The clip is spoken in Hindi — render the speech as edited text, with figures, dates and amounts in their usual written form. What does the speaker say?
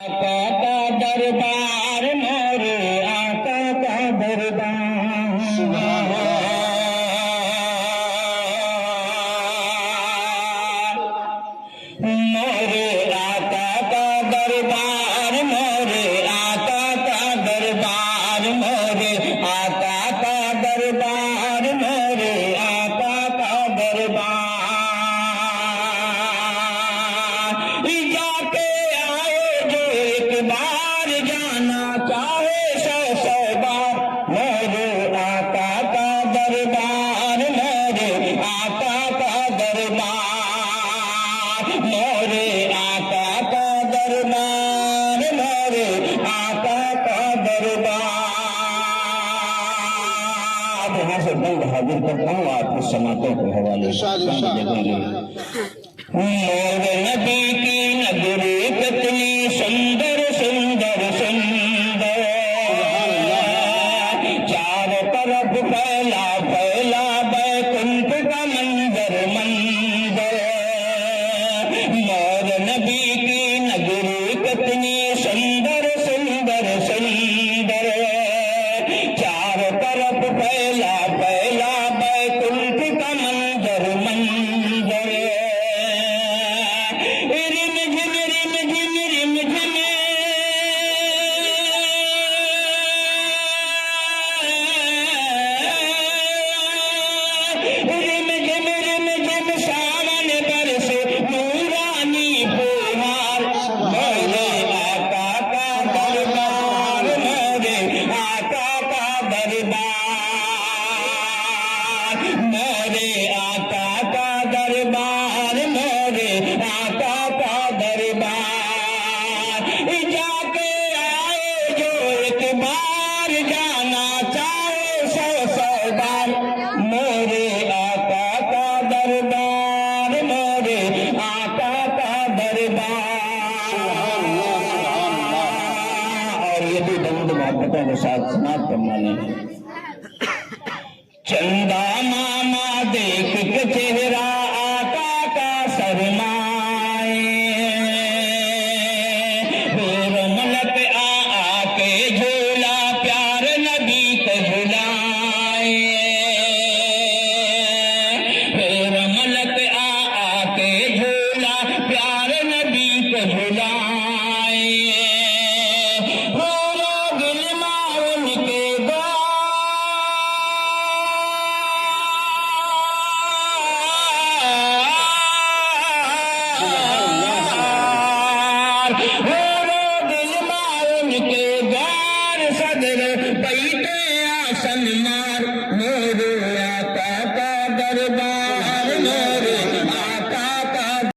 आका का दरबार मोरे आका का दरबार मोरे आका का दरबार मोरे आका का दरबार मोरे आका का दरबार मोरे आका का दरबार जाके आए जो एक बार जाना चाहे सौ सौ बार मोरे आका का दरबार मोरे आका का दरबार मोरे आका का दरबार मोरे आका का दरबार। यहाँ से बंद हाजिर करता हूँ आपके समातों के हवाले मोरे नबी की नगरी कितनी सुंदर सुंदर सुंदर चारों तरफ फैला फैला बैकुंठ का मंदिर मंदिर मोरे नबी की नगरी कितनी सुंदर सुंदर सुंदर चारों तरफ फैला फैला बैकुंठ का मंदिर मंदिर मोरे आका का दरबार मोरे आका का दरबार जाके आए जो एक बार जाना चाहे सौ सौ बार मोरे आका का दरबार मोरे आका का दरबार। और ये भी बंद मोहब्बतों के साथ समाप्त करना नहीं। चंदा मामा देख के चेहरा आका का शर्माए फिर मलक आके झूला प्यार नबी को झुलाए फिर मलक आके झूला प्यार नबी को झुलाए गिलमा उनके दिल मार के गार सदर बैठे आसन मार